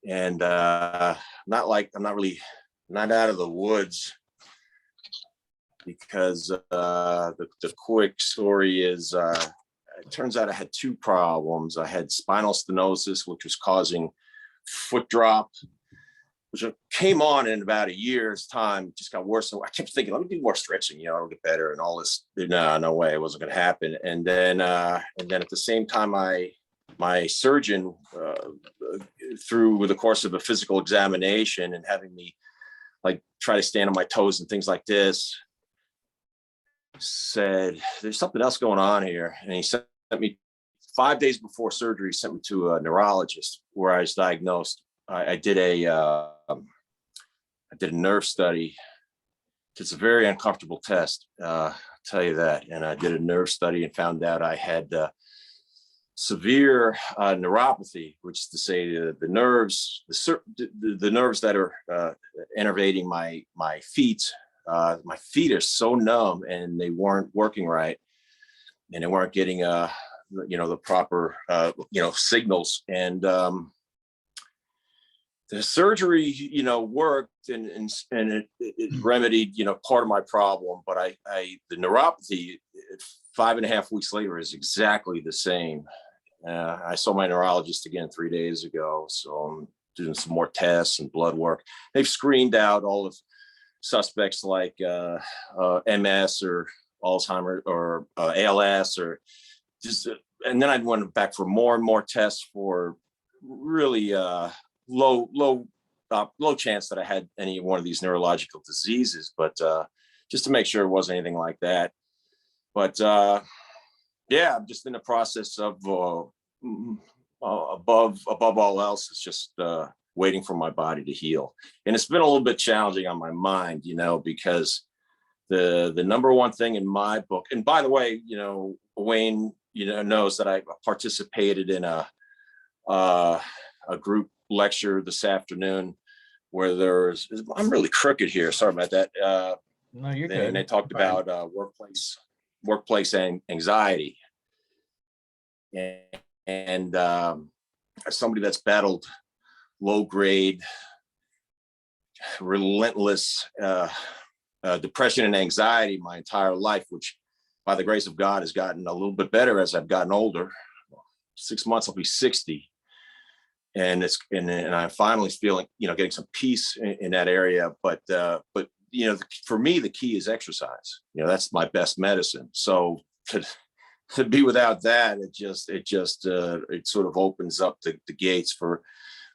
And I'm not out of the woods, because the quick story is, it turns out I had two problems. I had spinal stenosis, which was causing foot drop, which came on in about a year's time. Just got worse. So I kept thinking, let me do more stretching, it'll get better and all this. No way, it wasn't going to happen. And then at the same time, my surgeon, through the course of a physical examination and having me like try to stand on my toes and things like this, said, there's something else going on here. And he sent me 5 days before surgery, sent me to a neurologist where I was diagnosed. I did a nerve study. It's a very uncomfortable test, I'll tell you that. And I did a nerve study and found out I had severe neuropathy, which is to say the nerves that are innervating my feet. My feet are so numb and they weren't working right, and they weren't getting the proper signals. And the surgery worked, and it remedied part of my problem, but the neuropathy 5.5 weeks later is exactly the same. I saw my neurologist again 3 days ago, so I'm doing some more tests and blood work. They've screened out all of suspects like MS or Alzheimer's or ALS, or just, and then I went back for more and more tests for really low chance that I had any one of these neurological diseases, but just to make sure it wasn't anything like that. But I'm just in the process of above all else, it's just waiting for my body to heal. And it's been a little bit challenging on my mind, because the number one thing in my book, and by the way, Wayne, knows that I participated in a group lecture this afternoon where I'm really crooked here. Sorry about that. No, you're good. And they talked about workplace anxiety. And as somebody that's battled low grade, relentless depression and anxiety my entire life, which by the grace of God has gotten a little bit better as I've gotten older. 6 months, I'll be 60. And I'm finally feeling, getting some peace in that area. But for me, the key is exercise. That's my best medicine. So to be without that, it sort of opens up the gates for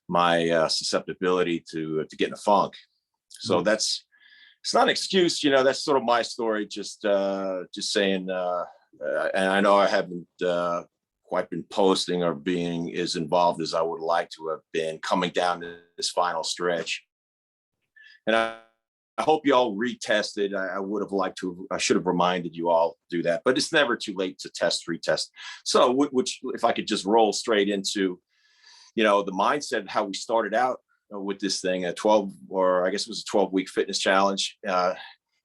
my susceptibility to get in a funk. So it's not an excuse, that's sort of my story. Just saying, and I know I haven't quite been posting or being as involved as I would like to have been coming down to this final stretch. And I hope you all retested. I should have reminded you all to do that, but it's never too late to retest. So, which if I could just roll straight into, the mindset, how we started out with this thing, a 12-week fitness challenge.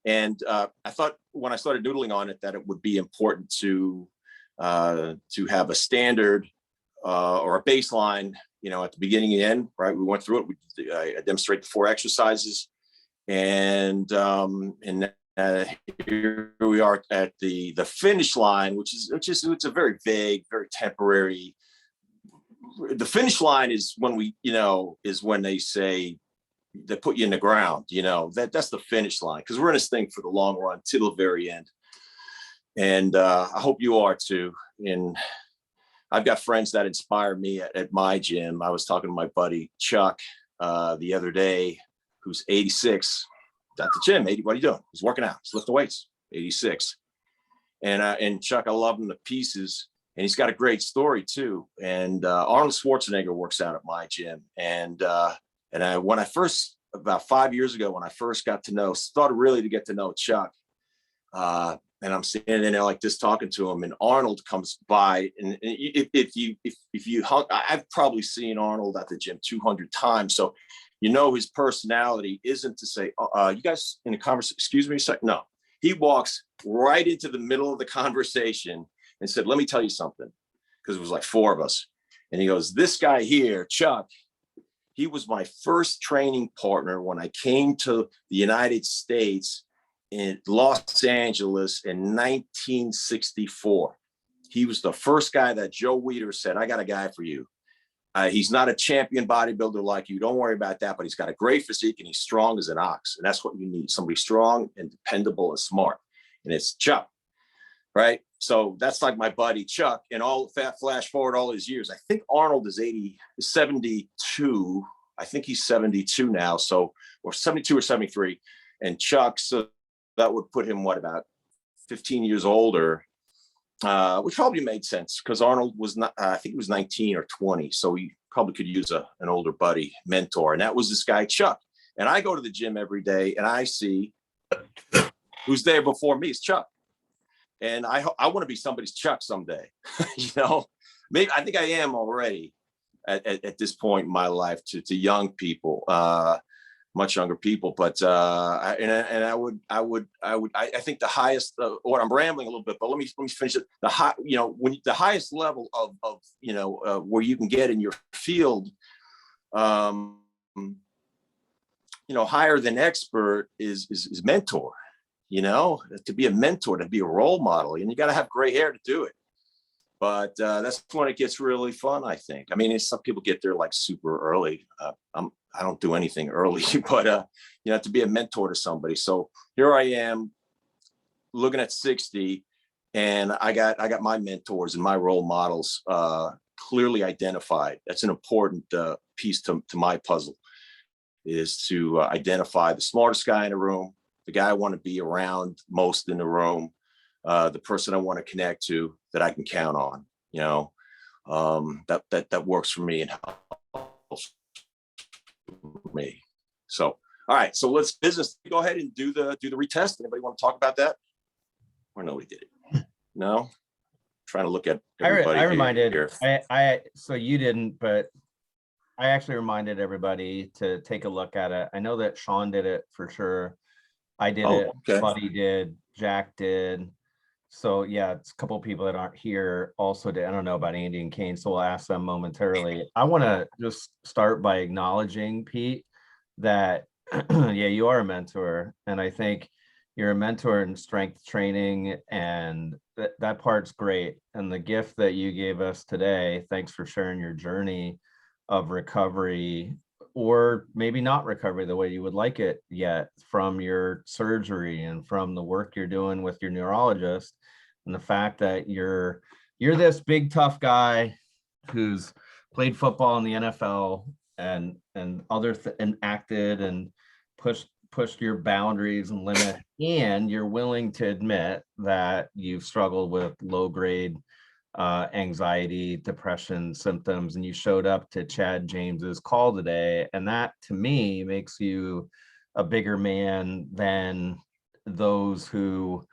And I thought when I started doodling on it that it would be important to have a standard or a baseline, at the beginning and end, right? We went through it. I demonstrated the 4 exercises, and here we are at the finish line, which is it's a very vague, very temporary. The finish line is when when they say they put you in the ground, that's the finish line, because we're in this thing for the long run till the very end. And I hope you are too. And I've got friends that inspire me at my gym. I was talking to my buddy Chuck the other day, who's 86, at the gym. 80, what are you doing? He's working out. He's lifting weights. 86. And Chuck, I love him to pieces. And he's got a great story too. And Arnold Schwarzenegger works out at my gym. And when I first, about 5 years ago, when I first started really to get to know Chuck, and I'm standing there like this talking to him, and Arnold comes by. And if you hung, I've probably seen Arnold at the gym 200 times. So, his personality isn't to say, you guys in a conversation, excuse me a second. No, he walks right into the middle of the conversation and said, let me tell you something, because it was like 4 of us. And he goes, this guy here, Chuck, He was my first training partner when I came to the United States in Los Angeles in 1964. He was the first guy that Joe Weider said, I got a guy for you. He's not a champion bodybuilder like you. Don't worry about that, but he's got a great physique and he's strong as an ox. And that's what you need, somebody strong and dependable and smart. And it's Chuck, right? So that's like my buddy Chuck. And all flash forward all his years. I think Arnold is 72. I think he's 72 now. So, or 72 or 73. And Chuck, so that would put him, what, about 15 years older, which probably made sense because Arnold was not, I think he was 19 or 20. So he probably could use an older buddy mentor. And that was this guy, Chuck. And I go to the gym every day and I see who's there before me is Chuck. And I want to be somebody's Chuck someday. Maybe I think I am already at this point in my life to young people, much younger people. But I think the highest, or I'm rambling a little bit, but let me finish it. When the highest level of where you can get in your field, higher than expert is mentor. To be a mentor, to be a role model, and you got to have gray hair to do it. But that's when it gets really fun, I think. I mean, some people get there like super early. I don't do anything early, but to be a mentor to somebody. So here I am, looking at 60, and I got my mentors and my role models clearly identified. That's an important piece to my puzzle, is to identify the smartest guy in the room, the guy I want to be around most in the room, the person I want to connect to that I can count on. That works for me and helps me. So, all right. So let's go ahead and do the retest. Anybody want to talk about that? Or nobody did it? No. Trying to look at everybody. I reminded here. So you didn't, but I actually reminded everybody to take a look at it. I know that Sean did it for sure. I did it. Okay. Buddy did. Jack did. So yeah, it's a couple of people that aren't here also did. I don't know about Andy and Kane, so we'll ask them momentarily. I want to just start by acknowledging, Pete, that yeah, you are a mentor, and I think you're a mentor in strength training, and that part's great. And the gift that you gave us today, thanks for sharing your journey of recovery, or maybe not recovery the way you would like it yet, from your surgery and from the work you're doing with your neurologist, and the fact that you're this big tough guy who's played football in the NFL and acted and pushed your boundaries and limits, and you're willing to admit that you've struggled with low grade anxiety, depression symptoms, and you showed up to Chad James's call today. And that to me makes you a bigger man than those who,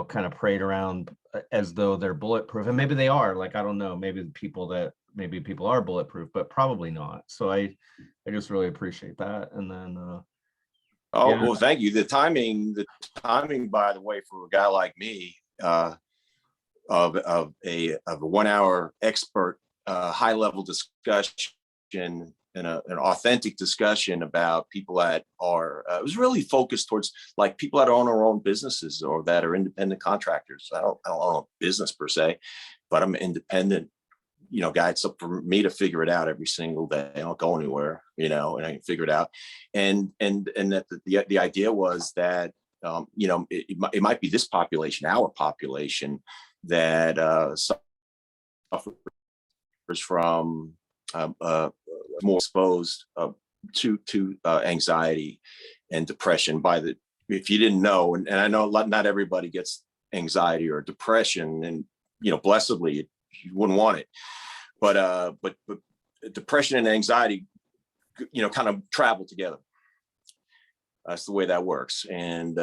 kind of parade around as though they're bulletproof. And maybe they are, like, I don't know, maybe people are bulletproof, but probably not. So I just really appreciate that. And then well, thank you. The timing, by the way, for a guy like me, of a 1 hour expert high level discussion and an authentic discussion about people that are it was really focused towards like people that own their own businesses or that are independent contractors. I don't own a business per se, but I'm an independent guy. It's up for me to figure it out every single day. I don't go anywhere, and I can figure it out. And that the idea was that it might be this population, our population, that suffers from more exposed to anxiety and depression. If you didn't know, and I know not everybody gets anxiety or depression, and blessedly you wouldn't want it, but depression and anxiety, kind of travel together. That's the way that works. And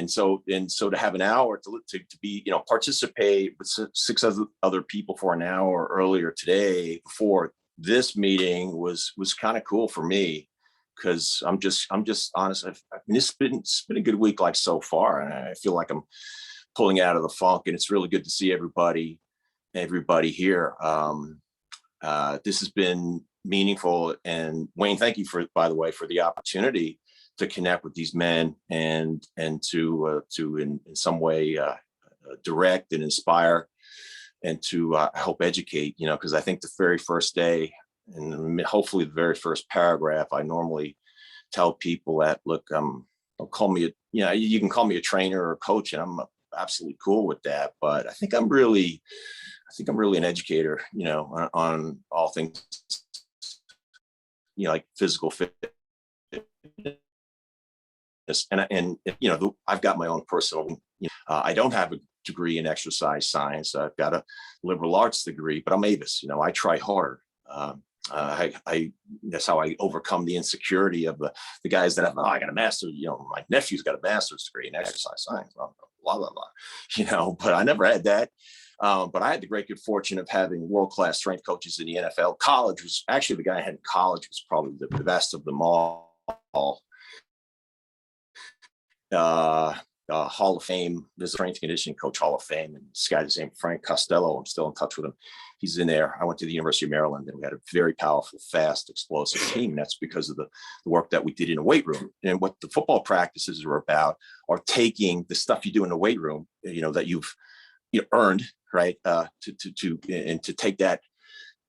so to have an hour to be, participate with 6 other people for an hour earlier today before this meeting was kind of cool for me, because I'm just honest. It's been a good week, like, so far. And I feel like I'm pulling out of the funk, and it's really good to see everybody here. This has been meaningful. And Wayne, thank you by the way, for the opportunity to connect with these men and to in some way direct and inspire and to help educate, because I think the very first day and hopefully the very first paragraph, I normally tell people that, look, don't call me, you can call me a trainer or a coach, and I'm absolutely cool with that. But I think I'm really an educator, on all things, like physical fitness. And I've got my own personal, I don't have a degree in exercise science. I've got a liberal arts degree, but I'm Avis, I try harder. That's how I overcome the insecurity of the guys that have, I got a master's, my nephew's got a master's degree in exercise science, blah, blah, blah, but I never had that. But I had the great good fortune of having world-class strength coaches in the NFL. College was actually, the guy I had in college was probably the best of them all. Hall of Fame, there's a strength and conditioning coach, Hall of Fame, and this guy's named Frank Costello. I'm still in touch with him. He's in there. I went to the University of Maryland, and we had a very powerful, fast, explosive team. That's because of the work that we did in the weight room. And what the football practices are about are taking the stuff you do in the weight room, that you've earned, right? To take that,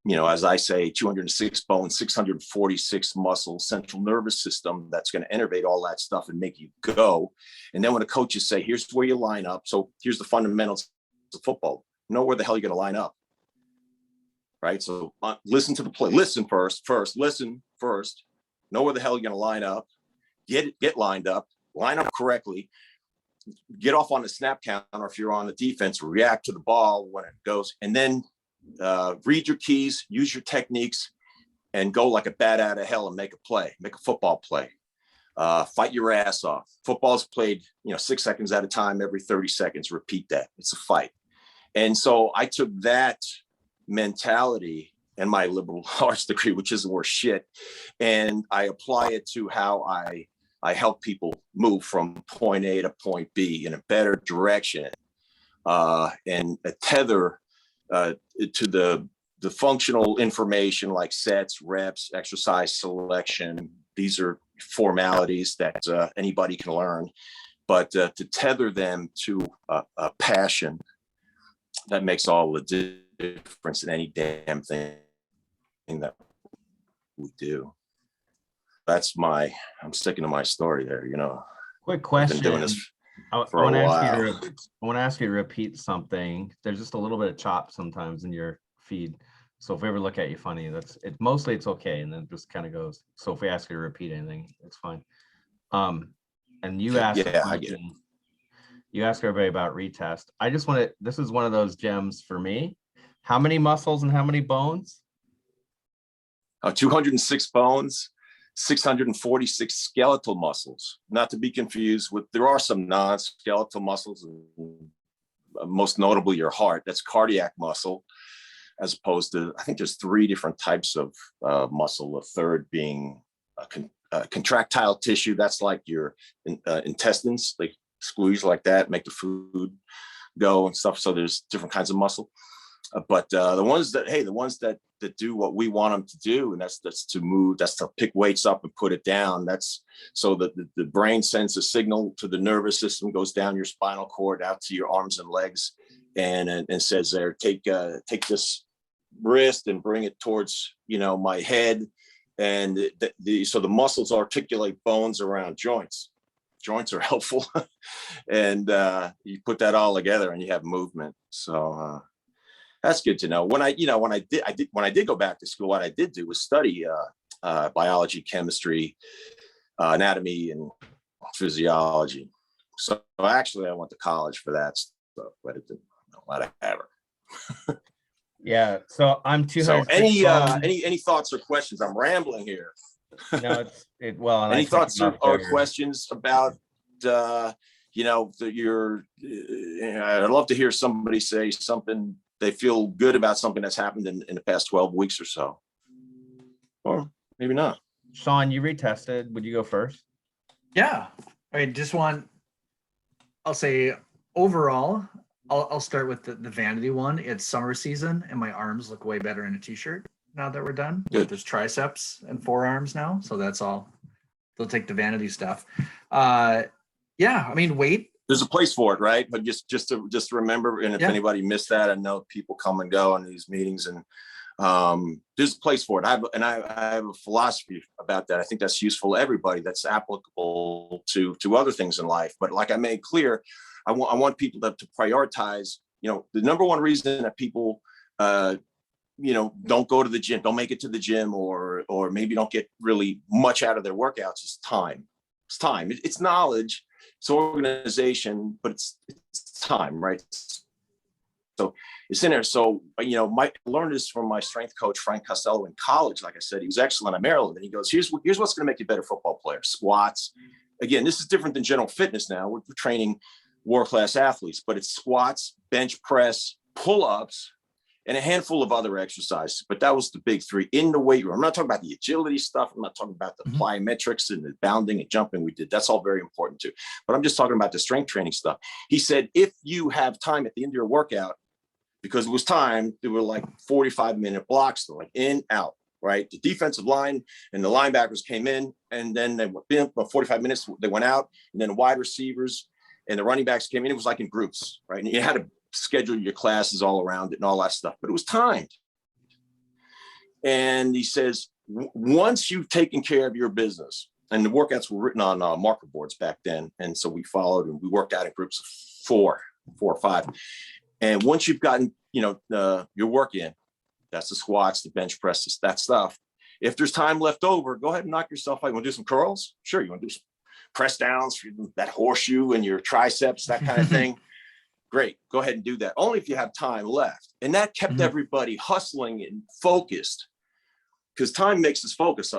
as I say, 206 bones, 646 muscles, central nervous system that's going to innervate all that stuff and make you go. And then when the coaches say, here's where you line up. So here's the fundamentals of football. Know where the hell you're going to line up. Right. So listen to the play. Listen first. Listen first. Know where the hell you're going to line up. Get lined up. Line up correctly. Get off on the snap counter if you're on the defense. React to the ball when it goes. And then read your keys, use your techniques, and go like a bat out of hell and make a play, make a football play. Fight your ass off. Football's played, 6 seconds at a time, every 30 seconds. Repeat that. It's a fight. And so I took that mentality and my liberal arts degree, which isn't worth shit, and I apply it to how I help people move from point A to point B in a better direction, and a tether to the functional information like sets, reps, exercise selection. These are formalities that anybody can learn, but to tether them to a passion that makes all the difference in any damn thing that we do. I'm sticking to my story there, Quick question. I've been doing this I want to ask you to repeat something. There's just a little bit of chop sometimes in your feed. So if we ever look at you funny, mostly it's okay. And then it just kind of goes. So if we ask you to repeat anything, it's fine. And you asked, I get it. You ask everybody about retest. This is one of those gems for me. How many muscles and how many bones? 206 bones, 646 skeletal muscles, not to be confused with, there are some non-skeletal muscles, most notably your heart. That's cardiac muscle, as opposed to, I think there's 3 different types of muscle, the third being contractile tissue. That's like your intestines, like squeeze like that, make the food go and stuff. So there's different kinds of muscle. But the ones that do what we want them to do, and that's to move, that's to pick weights up and put it down. That's so that the brain sends a signal to the nervous system, goes down your spinal cord out to your arms and legs, and says there, take this wrist and bring it towards my head, and so the muscles articulate bones around joints. Joints are helpful, and you put that all together and you have movement. So. That's good to know. When I did go back to school, what I did do was study biology, chemistry, anatomy, and physiology. So actually, I went to college for that stuff, but it didn't let it ever. Yeah. So I'm 200. So any thoughts or questions? I'm rambling here. No, any thoughts or questions about I'd love to hear somebody say something. They feel good about something that's happened in the past 12 weeks or so. Or maybe not. Sean, you retested. Would you go first? Yeah. I'll say overall, I'll start with the vanity one. It's summer season and my arms look way better in a t-shirt. now that we're done. Good. There's triceps and forearms now, so that's all. They'll take the vanity stuff. Yeah, I mean, weight. There's a place for it, right? But just to remember, and if anybody missed that, I know people come and go on these meetings, and there's a place for it. I have a philosophy about that. I think that's useful to everybody. That's applicable to other things in life. But like I made clear, I want people to prioritize. The number one reason that people don't go to the gym, don't make it to the gym, or maybe don't get really much out of their workouts is time. It's time. It's knowledge. It's organization, but it's time, right? So it's in there. So, I learned this from my strength coach, Frank Costello, in college. Like I said, he was excellent at Maryland. And he goes, here's what's going to make you a better football player. Squats. Again, this is different than general fitness now. We're training world-class athletes, but it's squats, bench press, pull-ups, and a handful of other exercises. But that was the big three in the weight room. I'm not talking about the agility stuff. I'm not talking about the plyometrics and the bounding and jumping we did. That's all very important too. But I'm just talking about the strength training stuff. He said, if you have time at the end of your workout, because it was time, there were like 45-minute blocks, like in, out, right? The defensive line and the linebackers came in, and then they were in for 45 minutes, they went out, and then the wide receivers and the running backs came in. It was like in groups, right? And you had to schedule your classes all around it and all that stuff, but it was timed. And he says, once you've taken care of your business, and the workouts were written on marker boards back then. And so we followed and we worked out in groups of four or five. And once you've gotten, your work in, that's the squats, the bench presses, that stuff. If there's time left over, go ahead and knock yourself out. You want to do some curls? Sure. You want to do some press downs, that horseshoe and your triceps, that kind of thing. Great. Go ahead and do that. Only if you have time left. And that kept everybody hustling and focused, because time makes us focus.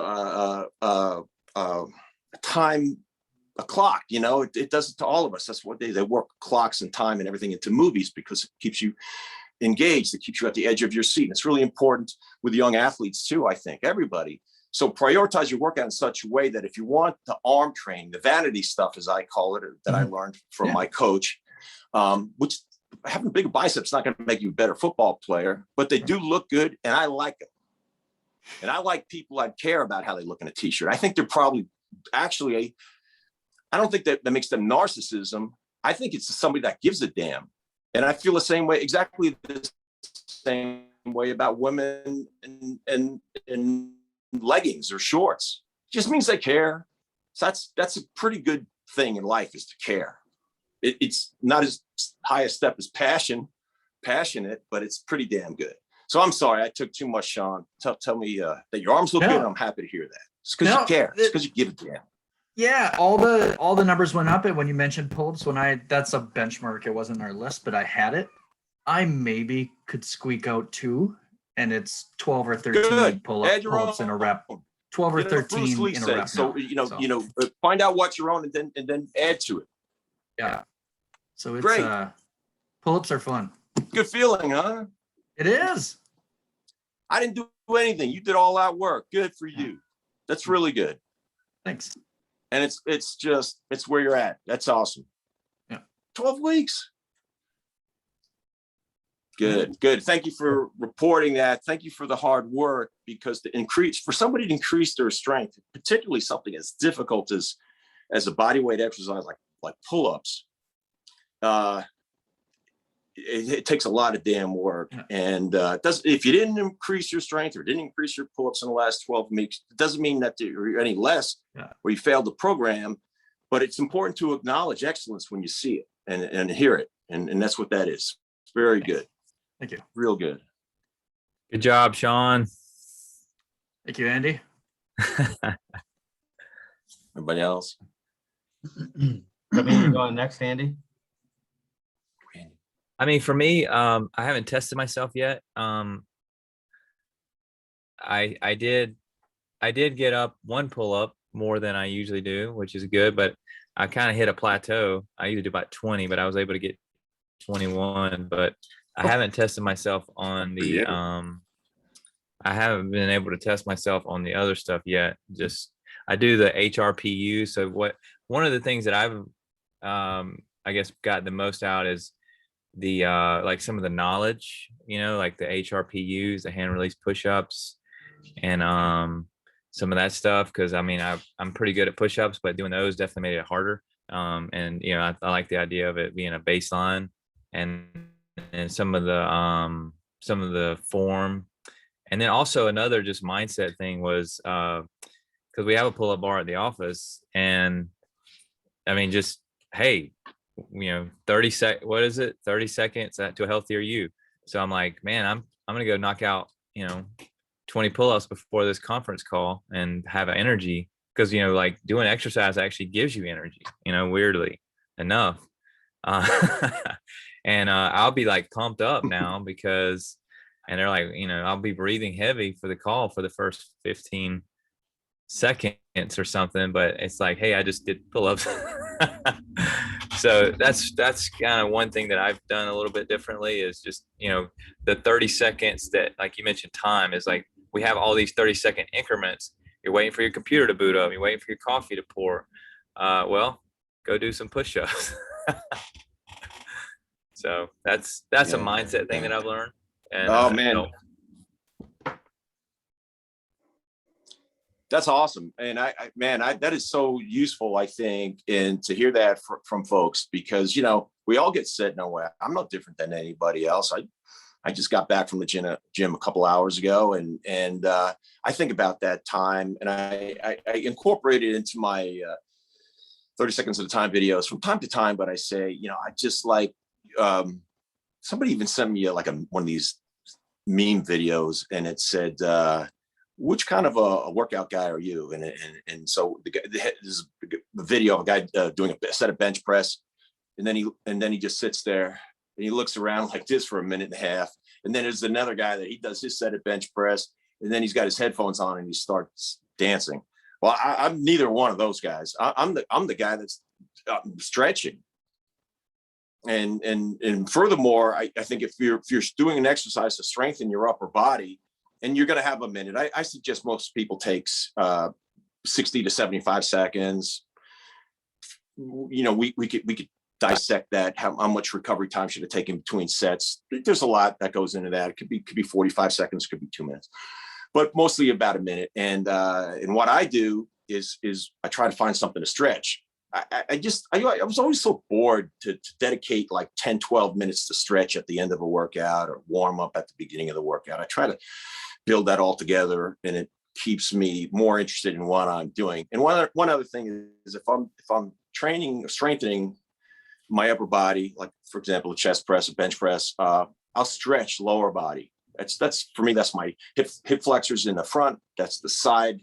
Time, a clock, it does it to all of us. That's what they work clocks and time and everything into movies, because it keeps you engaged. It keeps you at the edge of your seat. And it's really important with young athletes too, I think, everybody. So prioritize your workout in such a way that if you want the arm training, the vanity stuff, as I call it, that I learned from my coach, which having big biceps is not going to make you a better football player, but they do look good, and I like them. And I like people that care about how they look in a t-shirt. I think they're probably actually, I don't think that makes them narcissism. I think it's somebody that gives a damn. And I feel the same way, exactly the same way about women in leggings or shorts. It just means they care. So that's a pretty good thing in life, is to care. It's not as high a step as passionate, but it's pretty damn good. So I'm sorry, I took too much, Sean. Tell me that your arms look good. I'm happy to hear that. It's because you care. It's because you give a damn. Yeah, all the numbers went up. And when you mentioned pull-ups, that's a benchmark. It wasn't on our list, but I had it. I maybe could squeak out 2, and it's 12 or 13 pull-ups in a rep. 12 or 13 in a rep. So find out what's your own, and then add to it. Yeah. So it's great. Pull-ups are fun. Good feeling, huh? It is. I didn't do anything. You did all that work. Good for you. That's really good. Thanks. And it's where you're at. That's awesome. Yeah. 12 weeks. Good. Thank you for reporting that. Thank you for the hard work, because for somebody to increase their strength, particularly something as difficult as a body weight exercise like pull-ups, it takes a lot of damn work. And if you didn't increase your strength or didn't increase your pull-ups in the last 12 weeks, it doesn't mean that you're any less or you failed the program, but it's important to acknowledge excellence when you see it and hear it. And that's what that is. Very good. Thank you. Real good. Good job, Sean. Thank you, Andy. Everybody else? Let me go on next, Andy. I mean, for me, I haven't tested myself yet. I did get up one pull-up more than I usually do, which is good, but I kind of hit a plateau. I usually do about 20, but I was able to get 21, but I haven't tested myself on the I haven't been able to test myself on the other stuff yet. I do the HRPU. So one of the things that I've I guess got the most out is the like some of the knowledge, like the HRPUs, the hand release push-ups, and some of that stuff, because I mean I'm pretty good at push-ups, but doing those definitely made it harder. And you know, I like the idea of it being a baseline, and some of the form. And then also another just mindset thing was because we have a pull-up bar at the office, and I mean, just, hey, you know, 30 seconds to a healthier you. So I'm like, man, I'm gonna go knock out, you know, 20 pull-ups before this conference call and have energy, because, you know, like doing exercise actually gives you energy, you know, weirdly enough. uh, and I'll be like pumped up now because, and they're like, you know, I'll be breathing heavy for the call for the first 15 seconds or something, but it's like, hey, I just did pull-ups. So that's kind of one thing that I've done a little bit differently, is just, you know, the 30 seconds that, like you mentioned, time is like, we have all these 30-second increments. You're waiting for your computer to boot up, you're waiting for your coffee to pour. Well, go do some push-ups. So that's a mindset thing that I've learned. And oh man, that's awesome. And I that is so useful, I think, and to hear that from folks, because, you know, we all get set in our way. I'm no different than anybody else. I just got back from the gym a couple hours ago, and I think about that time, and I incorporate it into my 30 seconds at a time videos from time to time. But I say, you know, I just like, somebody even sent me like one of these meme videos, and it said, which kind of a workout guy are you? And so this is the video of a guy doing a set of bench press, and then he just sits there and he looks around like this for a minute and a half. And then there's another guy that he does his set of bench press, and then he's got his headphones on and he starts dancing. Well, I'm neither one of those guys. I'm the guy that's stretching. And furthermore, I think if you're doing an exercise to strengthen your upper body, and you're going to have a minute, I suggest most people takes 60 to 75 seconds. You know, we could dissect that. How much recovery time should it take in between sets? There's a lot that goes into that. It could be 45 seconds, could be 2 minutes, but mostly about a minute. And what I do is I try to find something to stretch. I was always so bored to dedicate like 10, 12 minutes to stretch at the end of a workout or warm up at the beginning of the workout. I try to build that all together, and it keeps me more interested in what I'm doing. And one other thing is, if I'm training or strengthening my upper body, like for example, a chest press, a bench press, I'll stretch lower body. That's for me, that's my hip flexors in the front. That's the side,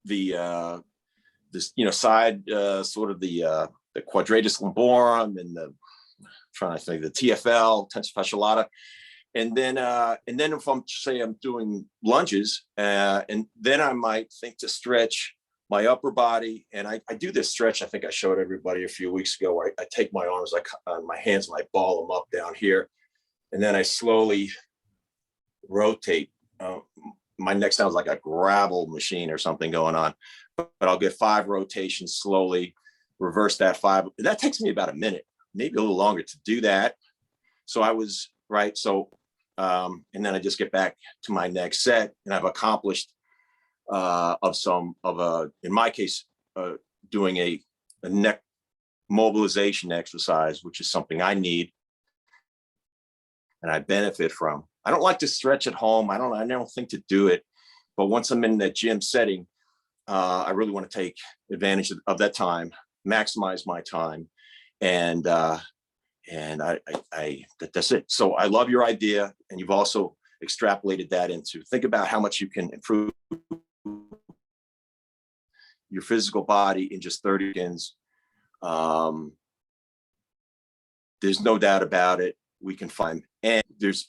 this, you know, side, sort of the quadratus lumborum, and the, I'm trying to think, the TFL, tensor fasciae lata. And then if I'm doing lunges, and then I might think to stretch my upper body. And I do this stretch, I think I showed everybody a few weeks ago, where I take my arms, like my hands, and I ball them up down here. And then I slowly rotate. My neck sounds like a gravel machine or something going on, but I'll get 5 rotations slowly, reverse that 5. That takes me about a minute, maybe a little longer to do that. So I was right. So, and then I just get back to my next set, and I've accomplished in my case, doing a neck mobilization exercise, which is something I need and I benefit from. I don't like to stretch at home. I don't think to do it, but once I'm in that gym setting, I really want to take advantage of that time, maximize my time, and that's it. So I love your idea, and you've also extrapolated that into, think about how much you can improve your physical body in just 30 seconds. There's no doubt about it. We can find, and there's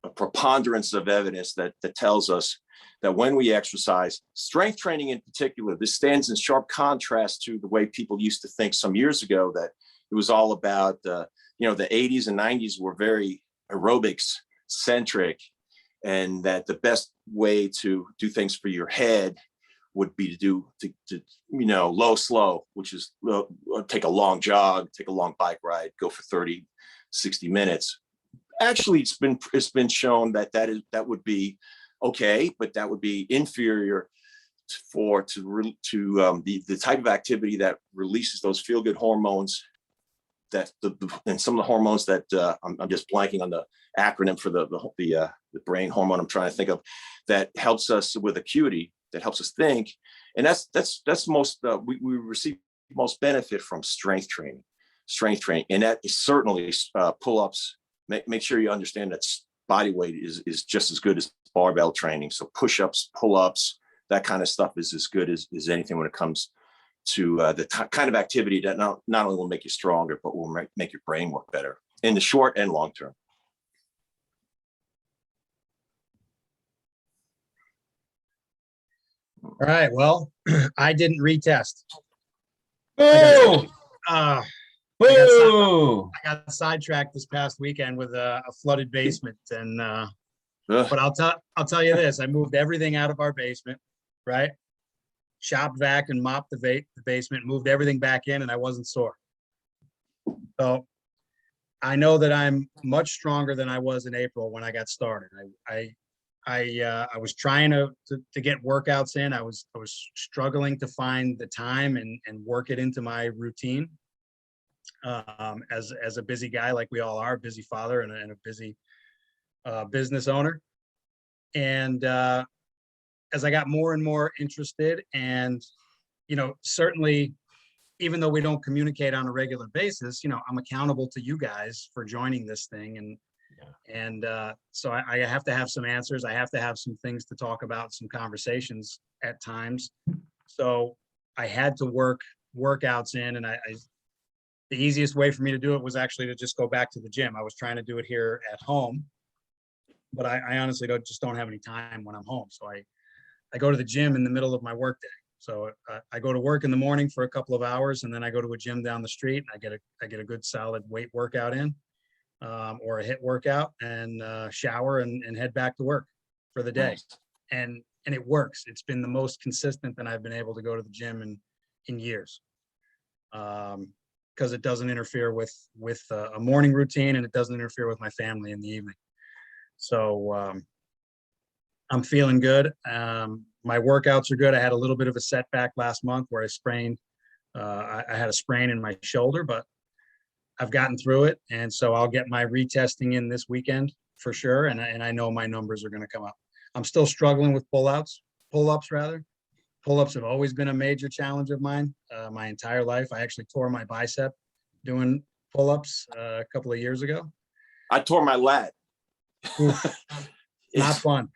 a preponderance of evidence that tells us that when we exercise, strength training in particular, this stands in sharp contrast to the way people used to think some years ago, that it was all about, the 80s and 90s were very aerobics centric, and that the best way to do things for your head would be to low, slow, which is take a long jog, take a long bike ride, go for 30, 60 minutes. Actually, it's been shown that would be Okay, but that would be inferior to the type of activity that releases those feel good hormones that and some of the hormones that I'm just blanking on the acronym for the brain hormone I'm trying to think of, that helps us with acuity, that helps us think. And that's most we receive most benefit from strength training, and that is certainly pull-ups. Make sure you understand that body weight is just as good as barbell training. So push-ups, pull-ups, that kind of stuff is as good as anything when it comes to kind of activity that not only will make you stronger, but will make your brain work better in the short and long term. All right. Well, I didn't retest. Boo! I Boo! got sidetracked this past weekend with a flooded basement, and Ugh. but I'll tell you this: I moved everything out of our basement, right? Shop vac and mopped the basement, moved everything back in, and I wasn't sore. So I know that I'm much stronger than I was in April when I got started. I was trying to get workouts in. I was struggling to find the time and work it into my routine. As a busy guy like we all are, busy father and a busy business owner, and as I got more and more interested, and certainly, even though we don't communicate on a regular basis, I'm accountable to you guys for joining this thing, and so I have to have some answers. I have to have some things to talk about, some conversations at times. So I had to work workouts in, and the easiest way for me to do it was actually to just go back to the gym. I was trying to do it here at home, but I honestly don't have any time when I'm home. So I go to the gym in the middle of my workday. So I go to work in the morning for a couple of hours, and then I go to a gym down the street, and I get a good solid weight workout in, or a HIIT workout, and shower and head back to work for the day. Nice. And it works. It's been the most consistent that I've been able to go to the gym in years. Because it doesn't interfere with a morning routine, and it doesn't interfere with my family in the evening. So I'm feeling good. My workouts are good. I had a little bit of a setback last month where I sprained. I had a sprain in my shoulder, but I've gotten through it. And so I'll get my retesting in this weekend for sure. And I know my numbers are going to come up. I'm still struggling with pull-ups rather. Pull-ups have always been a major challenge of mine my entire life. I actually tore my bicep doing pull-ups a couple of years ago. I tore my lat. Not fun.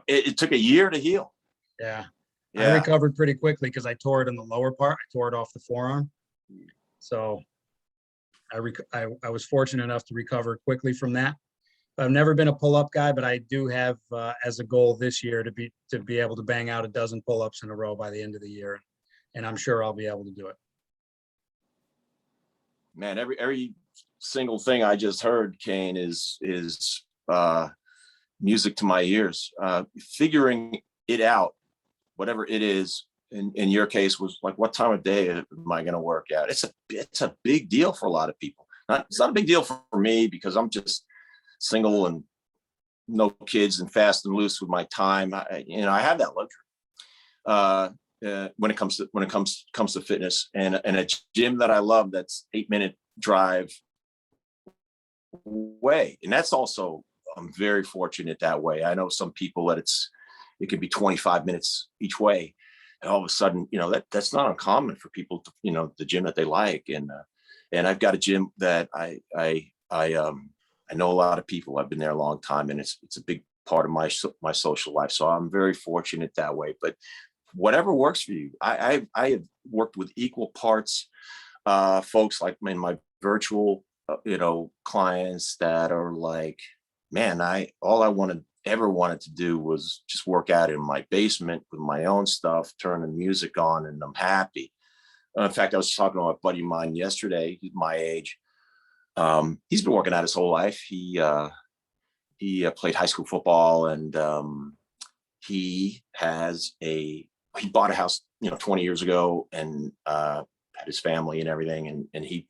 It took a year to heal. Yeah. Yeah. I recovered pretty quickly because I tore it in the lower part. I tore it off the forearm. So I was fortunate enough to recover quickly from that. I've never been a pull-up guy, but I do have as a goal this year to be able to bang out a dozen pull-ups in a row by the end of the year, and I'm sure I'll be able to do it. Man, every single thing I just heard, Kane, is music to my ears. Figuring it out, whatever it is, in your case, was like, what time of day am I going to work out? It's a big deal for a lot of people. It's not a big deal for me because I'm just single and no kids and fast and loose with my time. I have that luxury when it comes to fitness, and a gym that I love that's 8-minute drive away. And that's also, I'm very fortunate that way. I know some people that it could be 25 minutes each way. And all of a sudden, that's not uncommon for people to, the gym that they like. And I've got a gym that I know a lot of people. I've been there a long time, and it's a big part of my social life. So I'm very fortunate that way. But whatever works for you, I have worked with equal parts folks like in my virtual clients that are like, man, all I ever wanted to do was just work out in my basement with my own stuff, turn the music on, and I'm happy. In fact, I was talking to a buddy of mine yesterday. He's my age. He's been working out his whole life. He played high school football, and he bought a house 20 years ago, and had his family and everything, and he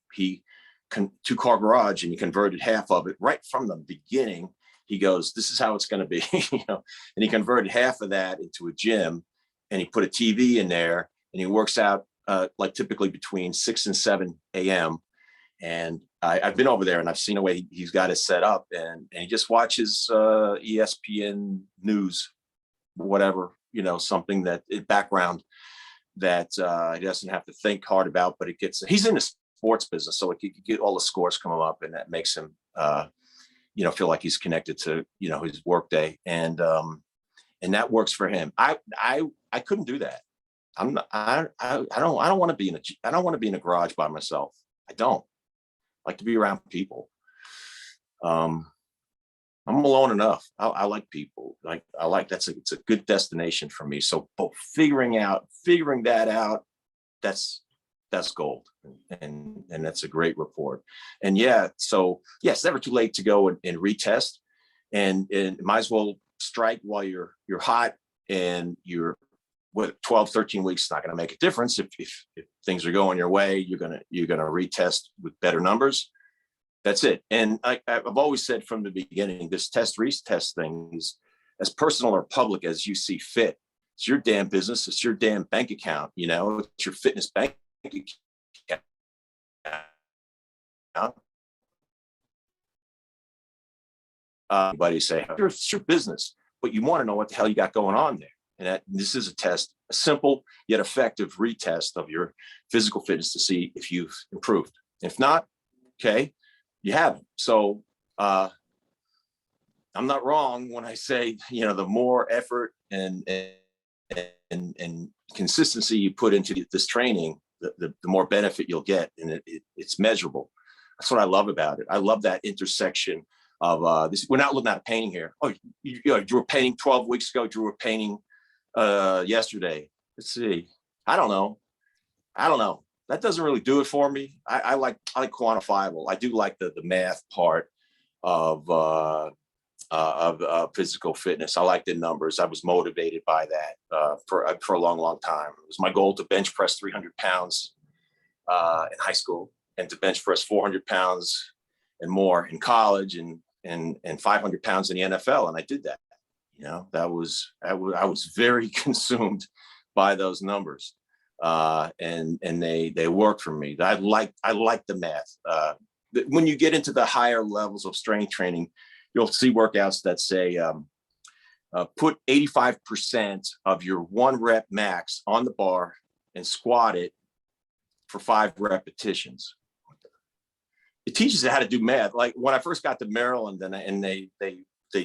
2-car garage, and he converted half of it right from the beginning he goes, this is how it's going to be, you know, and he converted half of that into a gym, and he put a TV in there, and he works out like typically between 6 and 7 a.m. And I've been over there and I've seen the way he's got it set up, and he just watches ESPN news, whatever, you know, something that background that he doesn't have to think hard about, but it gets, he's in the sports business. So it can get all the scores come up, and that makes him, you know, feel like he's connected to, you know, his work day. And that works for him. I couldn't do that. I don't want to be in a garage by myself. I don't like to be around people. I'm alone enough. I like people. It's a good destination for me. So figuring that out, that's gold. And that's a great report. And yeah, so yes, never too late to go and retest, and might as well strike while you're hot, and you're, what, 12, 13 weeks not going to make a difference. If things are going your way, you're going to retest with better numbers. That's it. And I've always said from the beginning, this retest thing is as personal or public as you see fit. It's your damn business. It's your damn bank account. You know, it's your fitness bank account. Everybody say, it's your business, but you want to know what the hell you got going on there. And this is a test, a simple yet effective retest of your physical fitness to see if you've improved. If not, okay, you haven't. So I'm not wrong when I say, you know, the more effort and consistency you put into this training, the more benefit you'll get, and it's measurable. That's what I love about it. I love that intersection of this. We're not looking at a painting here. Oh, you drew a painting 12 weeks ago, drew a painting yesterday. Let's see. I don't know. That doesn't really do it for me. I like quantifiable. I do like the math part of physical fitness. I like the numbers. I was motivated by that for a long time. It was my goal to bench press 300 pounds in high school, and to bench press 400 pounds and more in college, and 500 pounds in the NFL. And I did that. You know, I was very consumed by those numbers. And they work for me. I like the math. When you get into the higher levels of strength training, you'll see workouts that say put 85% of your 1 rep max on the bar and squat it for 5 repetitions. It teaches you how to do math. Like when I first got to Maryland, and they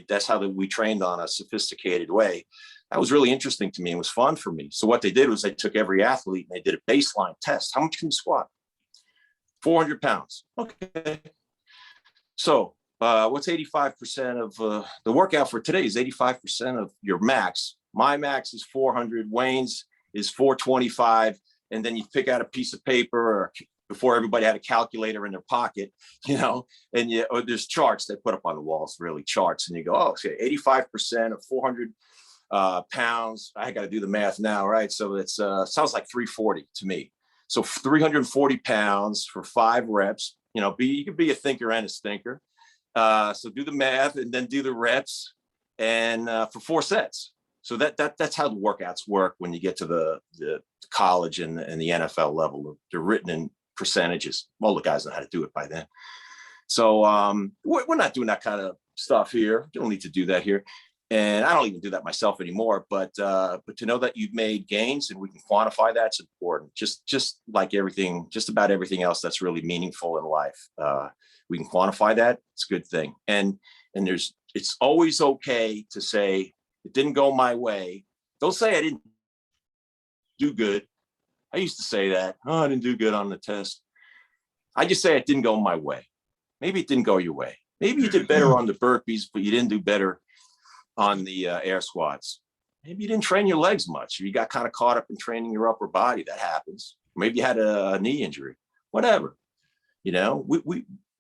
that's how we trained on a sophisticated way. That was really interesting to me and was fun for me. So what they did was they took every athlete and they did a baseline test. How much can you squat? 400 pounds. Okay. So what's 85% of the workout for today is 85% of your max. My max is 400. Wayne's is 425. And then you pick out a piece of paper, or before everybody had a calculator in their pocket, you know, and there's charts they put up on the walls, really charts. And you go, oh, okay, 85% of 400 pounds. I got to do the math now, right? So it's sounds like 340 to me. So 340 pounds for 5 reps. You know, you could be a thinker and a stinker. So do the math and then do the reps, and for 4 sets. So that's how the workouts work when you get to the college and the NFL level. They're written in percentages. All the guys know how to do it by then. So we're not doing that kind of stuff here. You don't need to do that here. And I don't even do that myself anymore, but to know that you've made gains and we can quantify that's important. Just like everything, just about everything else that's really meaningful in life. We can quantify that. It's a good thing. And it's always okay to say it didn't go my way. Don't say I didn't do good. I used to say that. Oh, I didn't do good on the test. I just say it didn't go my way. Maybe it didn't go your way. Maybe you did better on the burpees, but you didn't do better on the air squats. Maybe you didn't train your legs much. Or you got kind of caught up in training your upper body. That happens. Maybe you had a knee injury. Whatever. You know,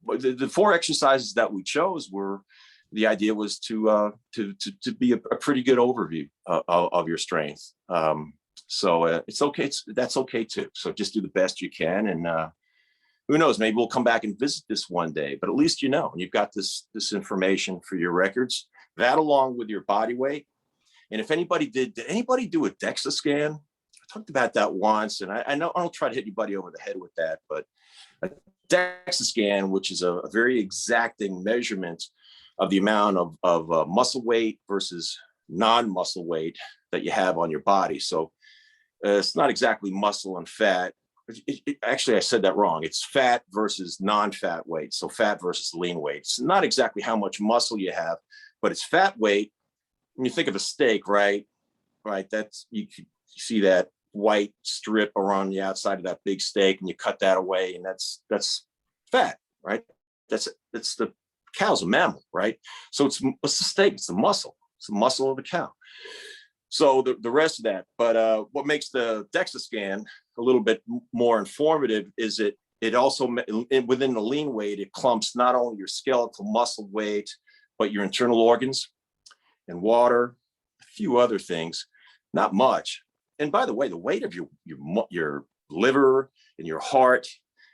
the 4 exercises that we chose were, the idea was to be a pretty good overview of your strength. So it's okay. That's okay too. So just do the best you can, and who knows, maybe we'll come back and visit this one day, but at least you know, and you've got this information for your records, that along with your body weight. And if anybody did anybody do a DEXA scan? I talked about that once, and I know I don't try to hit anybody over the head with that, but a DEXA scan, which is a very exacting measurement of the amount of muscle weight versus non-muscle weight that you have on your body. So it's not exactly muscle and fat. Actually, I said that wrong. It's fat versus non-fat weight. So fat versus lean weight. It's not exactly how much muscle you have, but it's fat weight. When you think of a steak, right? That's you see that white strip around the outside of that big steak, and you cut that away, and that's fat, right? That's the cow's a mammal, right? So it's the steak, it's the muscle. It's the muscle of the cow. So the rest of that, but what makes the DEXA scan a little bit more informative is it also within the lean weight, it clumps not only your skeletal muscle weight, but your internal organs and water, a few other things, not much. And by the way, the weight of your liver and your heart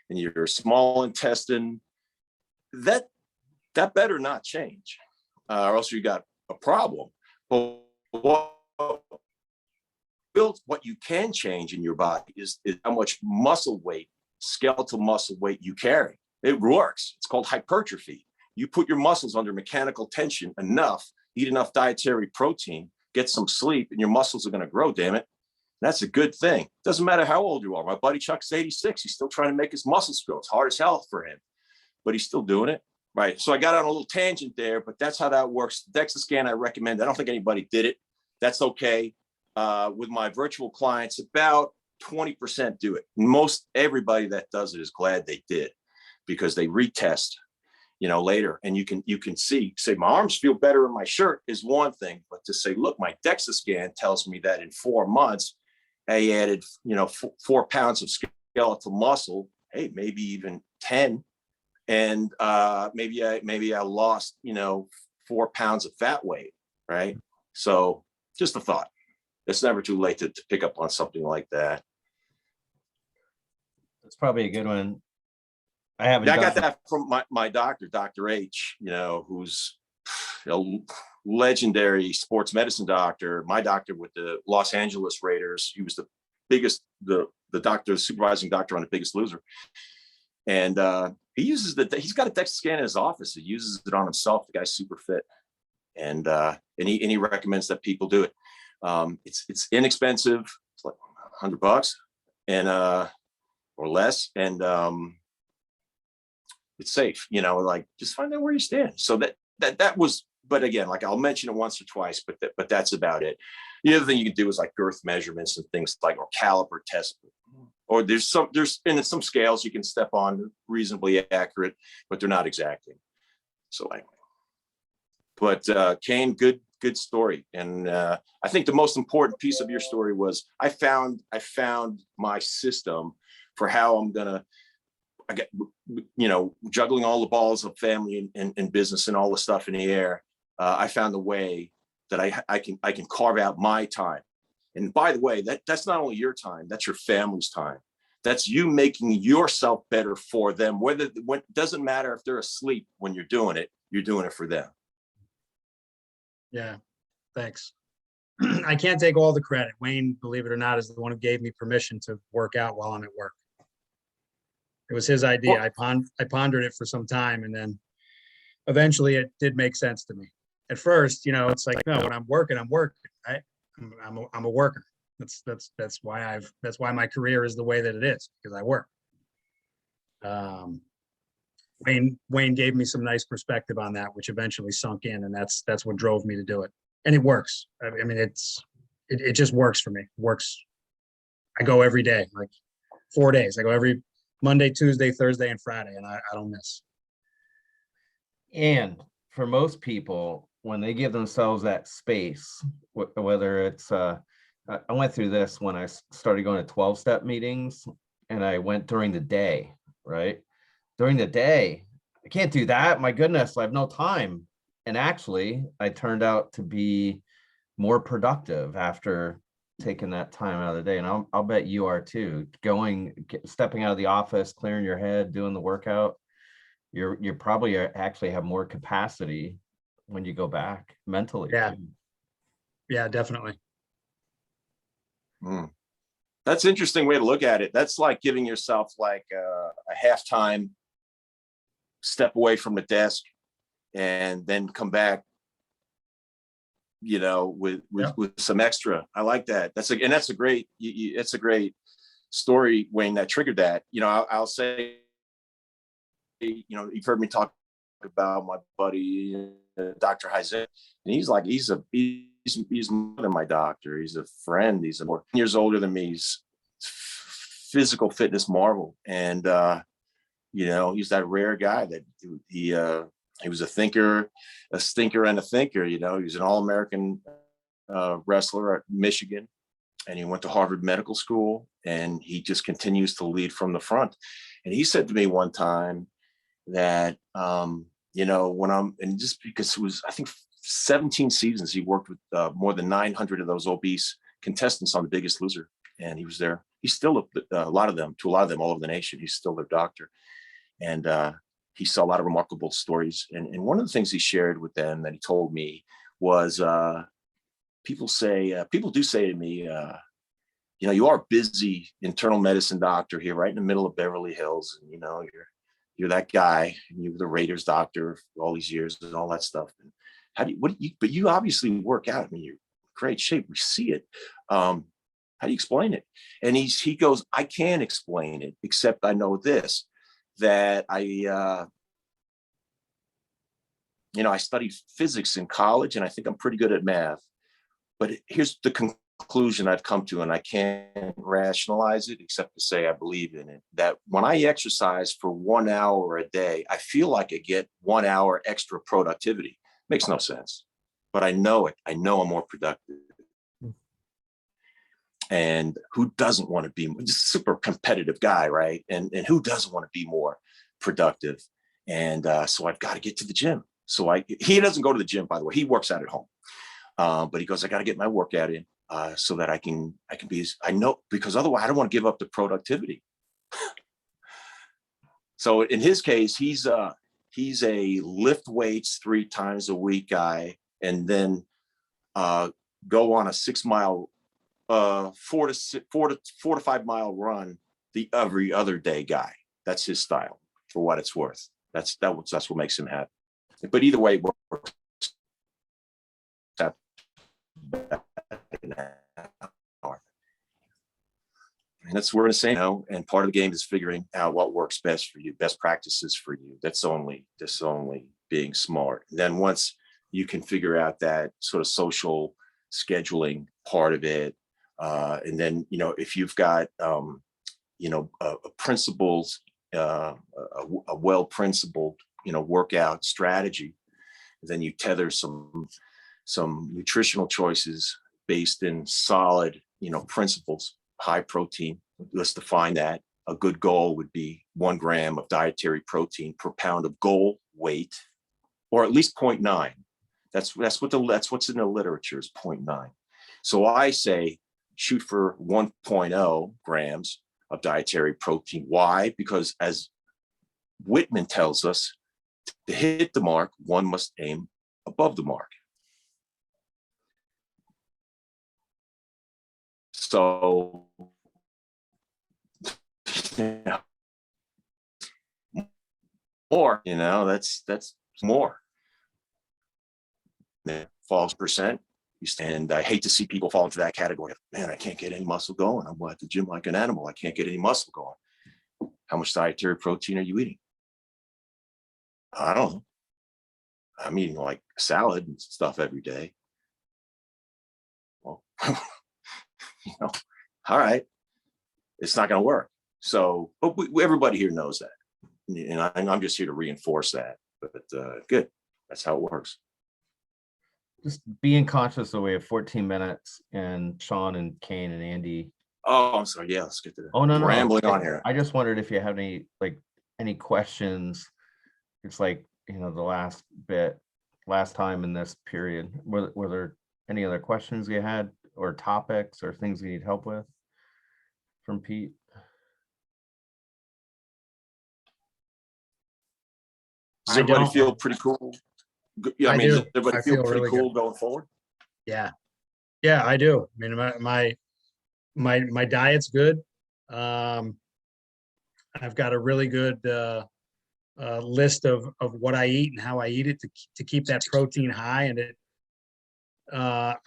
and your small intestine, that better not change, or else you got a problem. But what you can change in your body is how much muscle weight, skeletal muscle weight you carry. It works. It's called hypertrophy. You put your muscles under mechanical tension enough, eat enough dietary protein, get some sleep, and your muscles are going to grow, damn it. That's a good thing. Doesn't matter how old you are. My buddy Chuck's 86. He's still trying to make his muscles grow. It's hard as hell for him, but he's still doing it. Right. So I got on a little tangent there, but that's how that works. DEXA scan, I recommend. I don't think anybody did it. That's okay. With my virtual clients, about 20% do it. Most everybody that does it is glad they did, because they retest, later, and you can say my arms feel better in my shirt is one thing, but to say, look, my DEXA scan tells me that in 4 months, I added, 4 pounds of skeletal muscle, hey, maybe even 10. And maybe I lost, 4 pounds of fat weight, right? So just a thought. It's never too late to pick up on something like that. That's probably a good one. I got that from my doctor, Dr. H, who's a legendary sports medicine doctor. My doctor with the Los Angeles Raiders. He was the biggest, the supervising doctor on The Biggest Loser. And he's got a DEXA scan in his office. He uses it on himself. The guy's super fit, and he recommends that people do it. It's inexpensive. It's like $100 and or less, and it's safe. Just find out where you stand. So that was. But again, like I'll mention it once or twice, but that's about it. The other thing you can do is like girth measurements and things like, or caliper tests. Or there's some scales you can step on, reasonably accurate, but they're not exacting. So anyway, but Kane, good story. And I think the most important piece of your story was I found my system for how I'm gonna, juggling all the balls of family and business and all the stuff in the air. I found a way that I can carve out my time. And by the way, that's not only your time, that's your family's time. That's you making yourself better for them. It doesn't matter if they're asleep when you're doing it for them. Yeah, thanks. I can't take all the credit. Wayne, believe it or not, is the one who gave me permission to work out while I'm at work. It was his idea. Well, I pondered it for some time, and then eventually it did make sense to me. At first, it's like, no, when I'm working, right? I'm a worker. That's why my career is the way that it is, because I work. Wayne gave me some nice perspective on that, which eventually sunk in, and that's what drove me to do it. And it works. I mean, it just works for me. It works. I go every day, like 4 days. I go every Monday, Tuesday, Thursday, and Friday, and I don't miss. And for most people, when they give themselves that space, whether it's I went through this when I started going to 12-step meetings, and I went during the day, right? During the day, I can't do that. My goodness, I have no time. And actually, I turned out to be more productive after taking that time out of the day, and I'll bet you are too. Stepping out of the office, clearing your head, doing the workout. You're probably actually have more capacity when you go back mentally. Yeah. Too. Yeah, definitely. That's an interesting way to look at it. That's like giving yourself like a halftime step away from the desk and then come back, with some extra. I like that. That's a great, it's a great story, Wayne, that triggered that. I'll say, you've heard me talk about my buddy, Dr. Heisen, and he's more than my doctor. He's a friend. He's more years older than me. He's physical fitness marvel. And, he's that rare guy that he was a thinker, a stinker, and a thinker. He was an All-American wrestler at Michigan, and he went to Harvard Medical School, and he just continues to lead from the front. And he said to me one time that, and just because it was, I think, 17 seasons, he worked with more than 900 of those obese contestants on The Biggest Loser. And he was there. He's still a lot of them all over the nation. He's still their doctor. And he saw a lot of remarkable stories. And one of the things he shared with them that he told me was people do say to me, you are busy internal medicine doctor here right in the middle of Beverly Hills. And, you're that guy, and you were the Raiders doctor for all these years and all that stuff. And but you obviously work out. I mean, you're in great shape. We see it. How do you explain it? And he goes, I can't explain it, except I know this, that I studied physics in college, and I think I'm pretty good at math. But here's the conclusion I've come to, and I can't rationalize it except to say I believe in it, that when I exercise for 1 hour a day, I feel like I get 1 hour extra productivity. Makes no sense, but I know it. I know I'm more productive. And who doesn't want to be a super competitive guy, right? And who doesn't want to be more productive? And so I've got to get to the gym. He doesn't go to the gym, by the way. He works out at home. But he goes, I got to get my workout in so that I can be, I know, because otherwise I don't want to give up the productivity. So in his case, he's a lift weights 3 times a week guy, and then go on a 6 mile, 4 to 5 mile run the every other day guy. That's his style, for what it's worth. That's what makes him happy. But either way, it works. And that's we're going to say no. And part of the game is figuring out what works best for you, best practices for you. That's only being smart. And then once you can figure out that sort of social scheduling part of it, and then if you've got principles, a well principled workout strategy, then you tether some nutritional choices based in solid principles. High protein, let's define that. A good goal would be 1 gram of dietary protein per pound of goal weight, or at least 0.9. That's what's in the literature is 0.9. So I say shoot for 1.0 grams of dietary protein. Why? Because as Whitman tells us, to hit the mark, one must aim above the mark. So, more, that's more. Falls percent. And I hate to see people fall into that category of, man, I can't get any muscle going. I'm at the gym like an animal. I can't get any muscle going. How much dietary protein are you eating? I don't know. I'm eating like salad and stuff every day. Well, all right, it's not going to work. So, but everybody here knows that, and I'm just here to reinforce that. But good, that's how it works. Just being conscious that we have 14 minutes, and Sean and Kane and Andy. Oh, I'm sorry. Yeah, let's get to rambling on here. I just wondered if you have any questions. It's like the last time in this period. Were there any other questions you had or topics or things we need help with from Pete? Does I everybody don't. feel pretty cool? Yeah, I I mean, does do. everybody I feel feel pretty really cool good. going forward? Yeah. Yeah, I do. I mean, my diet's good. Um, I've got a really good list of what I eat and how I eat it to keep that protein high. And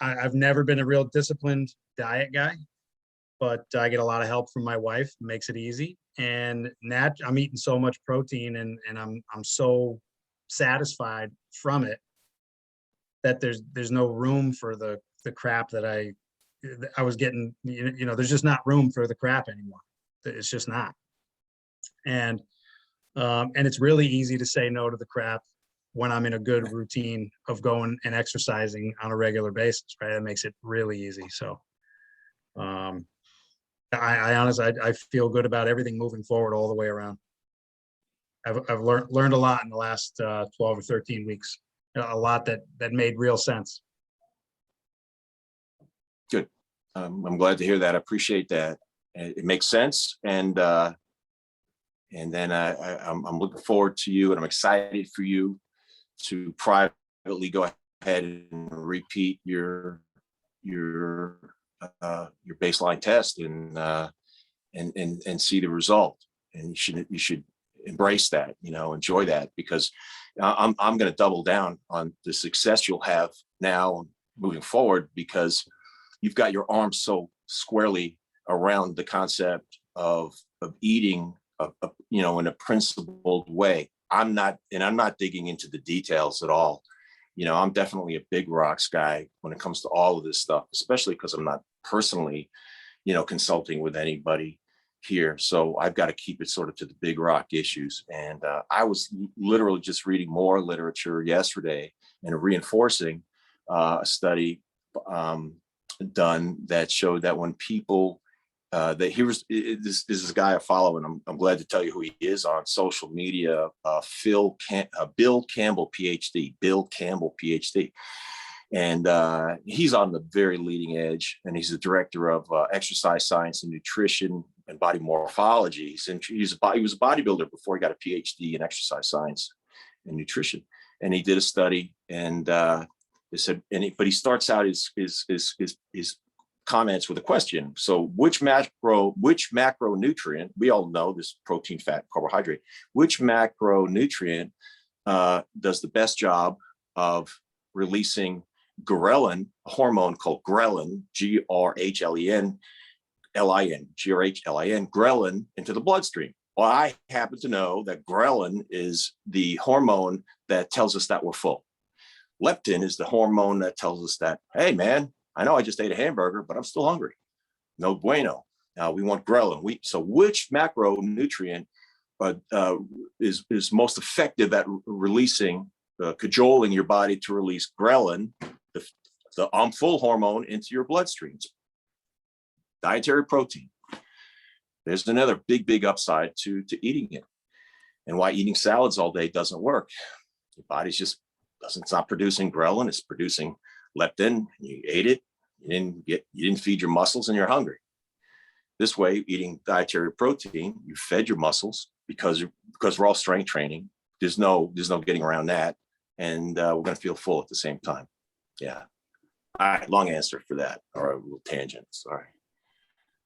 I've never been a real disciplined diet guy, but I get a lot of help from my wife, makes it easy. And I'm eating so much protein and I'm so satisfied from it that there's no room for the crap that I was getting. There's just not room for the crap anymore. It's just not. And it's really easy to say no to the crap when I'm in a good routine of going and exercising on a regular basis, right? That makes it really easy. So I honestly, I feel good about everything moving forward all the way around. I've learned a lot in the last 12 or 13 weeks, a lot that made real sense. Good. I'm glad to hear that. I appreciate that. It makes sense. And then I'm looking forward to you, and I'm excited for you to privately go ahead and repeat your baseline test and see the result. And you should embrace that, enjoy that, because I'm going to double down on the success you'll have now moving forward, because you've got your arms so squarely around the concept of eating, in a principled way. I'm not digging into the details at all. I'm definitely a big rocks guy when it comes to all of this stuff, especially because I'm not personally, consulting with anybody here. So I've got to keep it sort of to the big rock issues. And I was literally just reading more literature yesterday and reinforcing a study done that showed that when people this is a guy I follow, and I'm glad to tell you who he is on social media. Bill Campbell, PhD, and he's on the very leading edge. And he's the director of exercise science and nutrition and body morphology. He was a bodybuilder before he got a PhD in exercise science and nutrition. And he did a study, and they said, but he starts out his comments with a question. So which macronutrient, we all know this: protein, fat, carbohydrate, which macronutrient does the best job of releasing ghrelin, a hormone called ghrelin, Grhlin, ghrelin, into the bloodstream? Well, I happen to know that ghrelin is the hormone that tells us that we're full. Leptin is the hormone that tells us that, hey man, I know I just ate a hamburger, but I'm still hungry. No bueno. We want ghrelin. So which macronutrient is most effective at releasing, cajoling your body to release ghrelin, the I'm full hormone, into your bloodstreams? Dietary protein. There's another big upside to eating it, and why eating salads all day doesn't work. Your body's just it's not producing ghrelin, it's producing leptin. You ate it, you didn't feed your muscles, and you're hungry. This way, eating dietary protein, you fed your muscles, because we're all strength training. There's no getting around that, and we're going to feel full at the same time. Yeah. All right, long answer for that, or a little tangent. Sorry.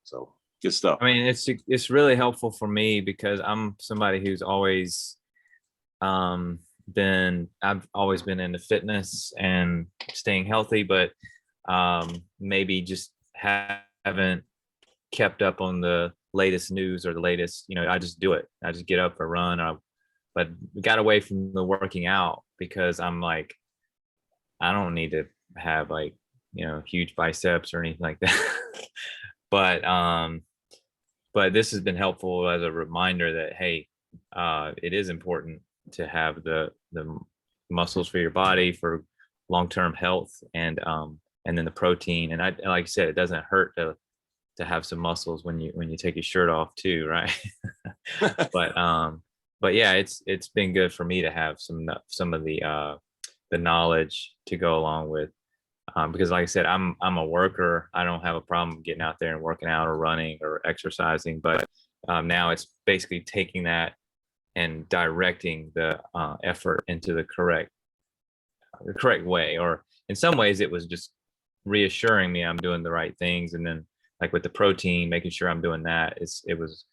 So good stuff. I mean, it's really helpful for me because I'm somebody who's always I've always been into fitness and staying healthy, but maybe just haven't kept up on the latest news or the latest, I just do it. I just get up or run. But got away from the working out because I'm like, I don't need to have huge biceps or anything like that. But this has been helpful as a reminder that, hey, it is important to have the muscles for your body for long-term health, and then the protein. And like I said, it doesn't hurt to have some muscles when you take your shirt off too, right? but yeah, it's been good for me to have some of the knowledge to go along with Because like I said, I'm a worker. I don't have a problem getting out there and working out or running or exercising, but now it's basically taking that and directing the effort into the correct way. Or in some ways it was just reassuring me I'm doing the right things. And then like with the protein, making sure I'm doing that, it was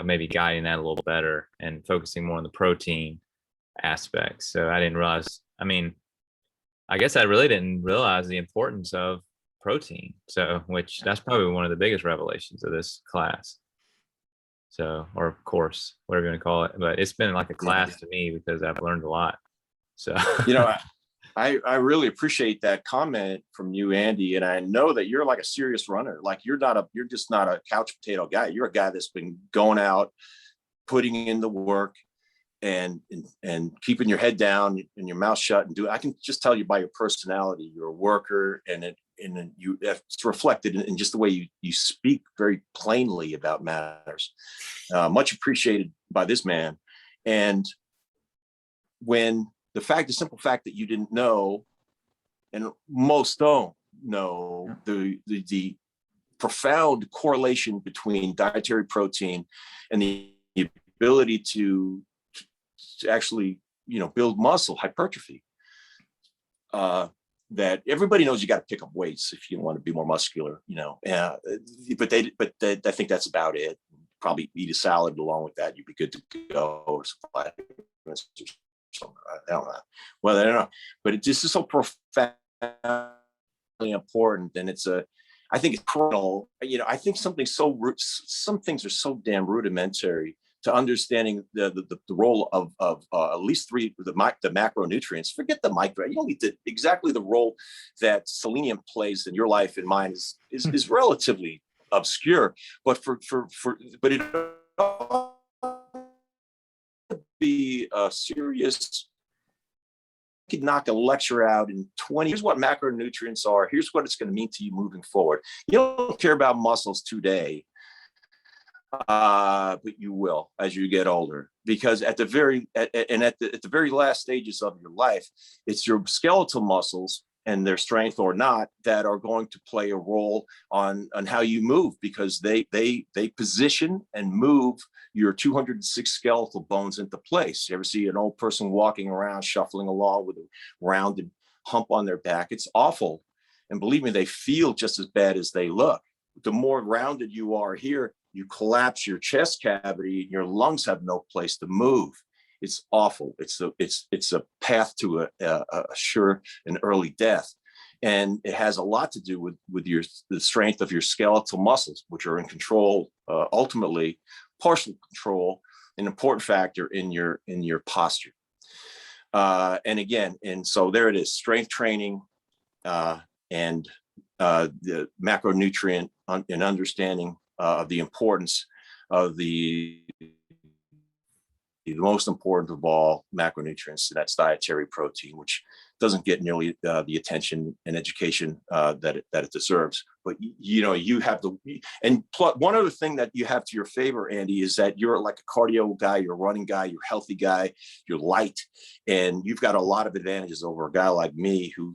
maybe guiding that a little better and focusing more on the protein aspects. So I didn't realize, I mean, I guess I really didn't realize the importance of protein. So, which that's probably one of the biggest revelations of this class. So, or course, whatever you want to call it. But it's been like a class to me because I've learned a lot. So, I really appreciate that comment from you, Andy. And I know that you're like a serious runner. Like you're just not a couch potato guy. You're a guy that's been going out, putting in the work, and keeping your head down and your mouth shut and I can just tell you by your personality, you're a worker, and it's reflected in just the way you speak very plainly about matters. Much appreciated by this man. And when the simple fact that you didn't know, and most don't know, the profound correlation between dietary protein and the ability to actually, build muscle hypertrophy. That everybody knows you got to pick up weights if you want to be more muscular, but I think that's about it. Probably eat a salad along with that. You'd be good to go, or something. I don't know. Well, I don't know, but it just is so profoundly important. And I think it's criminal. I think some things are so damn rudimentary to understanding the role of at least the macronutrients. Forget the micro. You don't need exactly the role that selenium plays in your life and mine is relatively obscure. But but it be a serious. I could knock a lecture out in 20. Here's what macronutrients are. Here's what it's going to mean to you moving forward. You don't care about muscles today. But you will as you get older, because at the very last stages of your life, it's your skeletal muscles and their strength or not that are going to play a role on how you move, because they position and move your 206 skeletal bones into place. You ever see an old person walking around shuffling along with a rounded hump on their back? It's awful, and believe me, they feel just as bad as they look. The more rounded you are here, you collapse your chest cavity and your lungs have no place to move. It's awful. It's a path to a sure and early death. And it has a lot to do with the strength of your skeletal muscles, which are in control, ultimately partial control, an important factor in your posture. And so there it is, strength training and the macronutrient and understanding of the importance of the most important of all macronutrients, and that's dietary protein, which doesn't get nearly the attention and education that it deserves. But you have and plus, one other thing that you have to your favor, Andy, is that you're like a cardio guy, you're a running guy, you're a healthy guy, you're light, and you've got a lot of advantages over a guy like me who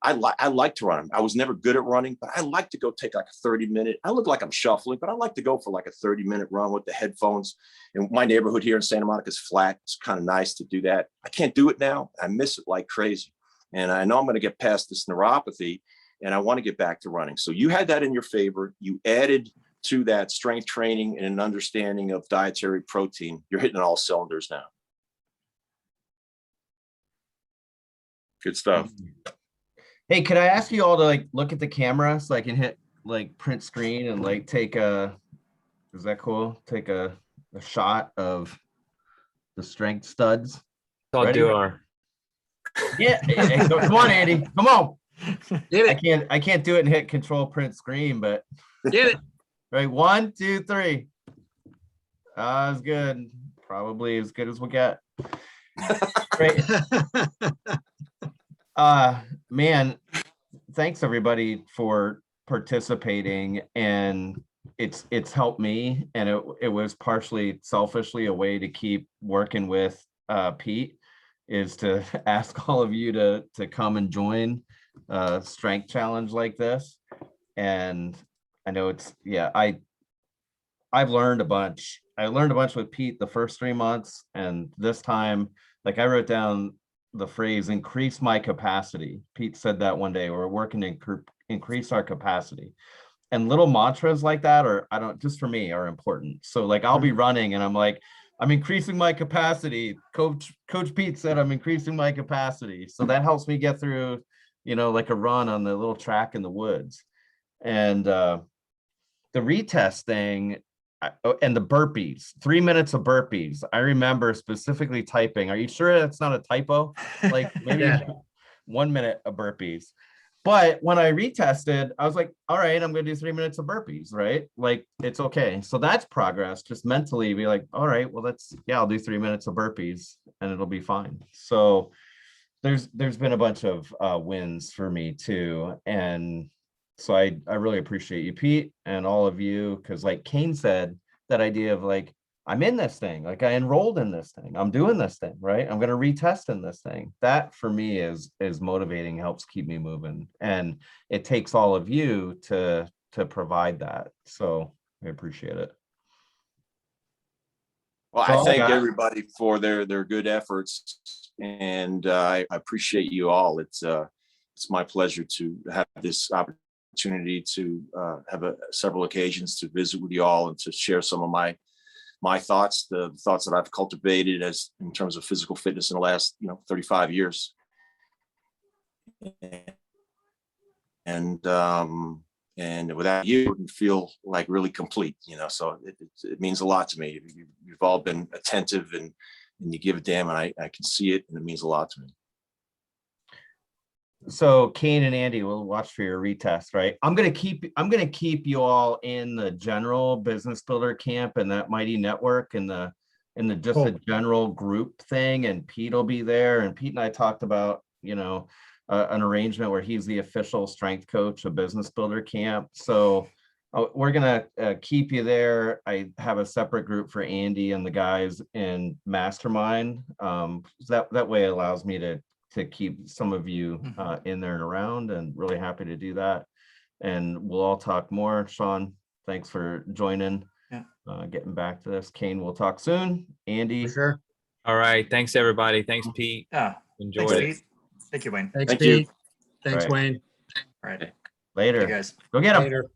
I like to run. I was never good at running, but I like to go take like a 30-minute. I look like I'm shuffling, but I like to go for like a 30-minute run with the headphones. And my neighborhood here in Santa Monica is flat. It's kind of nice to do that. I can't do it now. I miss it like crazy. And I know I'm going to get past this neuropathy, and I want to get back to running. So you had that in your favor. You added to that strength training and an understanding of dietary protein. You're hitting all cylinders now. Good stuff. Hey, could I ask you all to look at the camera so I can hit print screen and take a, is that cool? Take a shot of the strength studs. I'll do our. Yeah, hey, come on, Andy, come on. I can't do it and hit control print screen, but get it. Right, 1, 2, 3. That's good. Probably as good as we got. Great. Man, thanks everybody for participating, and it's helped me, and it was partially selfishly a way to keep working with Pete, is to ask all of you to come and join strength challenge like this. And I know it's, yeah, I've learned a bunch. I learned a bunch with Pete the first 3 months, and this time, like I wrote down the phrase increase my capacity. Pete said that one day, we're working to increase our capacity. And little mantras like that are, I don't, just for me, are important. So like I'll be running and I'm like, I'm increasing my capacity. Coach Pete said I'm increasing my capacity. So that helps me get through, like a run on the little track in the woods. And the retest thing, and the burpees, 3 minutes of burpees. I remember specifically typing, are you sure that's not a typo? Like maybe Yeah. 1 minute of burpees. But when I retested, I was like, all right, I'm going to do 3 minutes of burpees, right? Like, it's okay. So that's progress. Just mentally be like, all right, well, I'll do 3 minutes of burpees and it'll be fine. So there's been a bunch of wins for me too. And so I really appreciate you, Pete, and all of you. Cause like Kane said, that idea of like, I'm in this thing, like I enrolled in this thing, I'm doing this thing, right? I'm going to retest in this thing. That for me is motivating, helps keep me moving. And it takes all of you to provide that. So I appreciate it. Well, So I thank everybody for their good efforts, and I appreciate you all. It's my pleasure to have this opportunity to have several occasions to visit with you all and to share some of my thoughts, the thoughts that I've cultivated as in terms of physical fitness in the last 35 years. And without you, it wouldn't feel like really complete, so it means a lot to me. You've all been attentive and you give a damn, and I can see it, and it means a lot to me. So Kane and Andy will watch for your retest, right? I'm gonna keep you all in the general business builder camp and that mighty network and the just a general group thing. And Pete will be there. And Pete and I talked about, an arrangement where he's the official strength coach of business builder camp. So we're gonna keep you there. I have a separate group for Andy and the guys in mastermind. That way it allows me to keep some of you in there and around, and really happy to do that. And we'll all talk more. Sean, thanks for joining. Yeah. Getting back to this. Kane, we'll talk soon. Andy. For sure. All right. Thanks, everybody. Thanks, Pete. Yeah. Enjoyed Thanks, it. Pete. Thank you, Wayne. Thanks, Thank you. Pete. Thanks, All right. Wayne. All right. Later. You guys. Go get 'em. Later.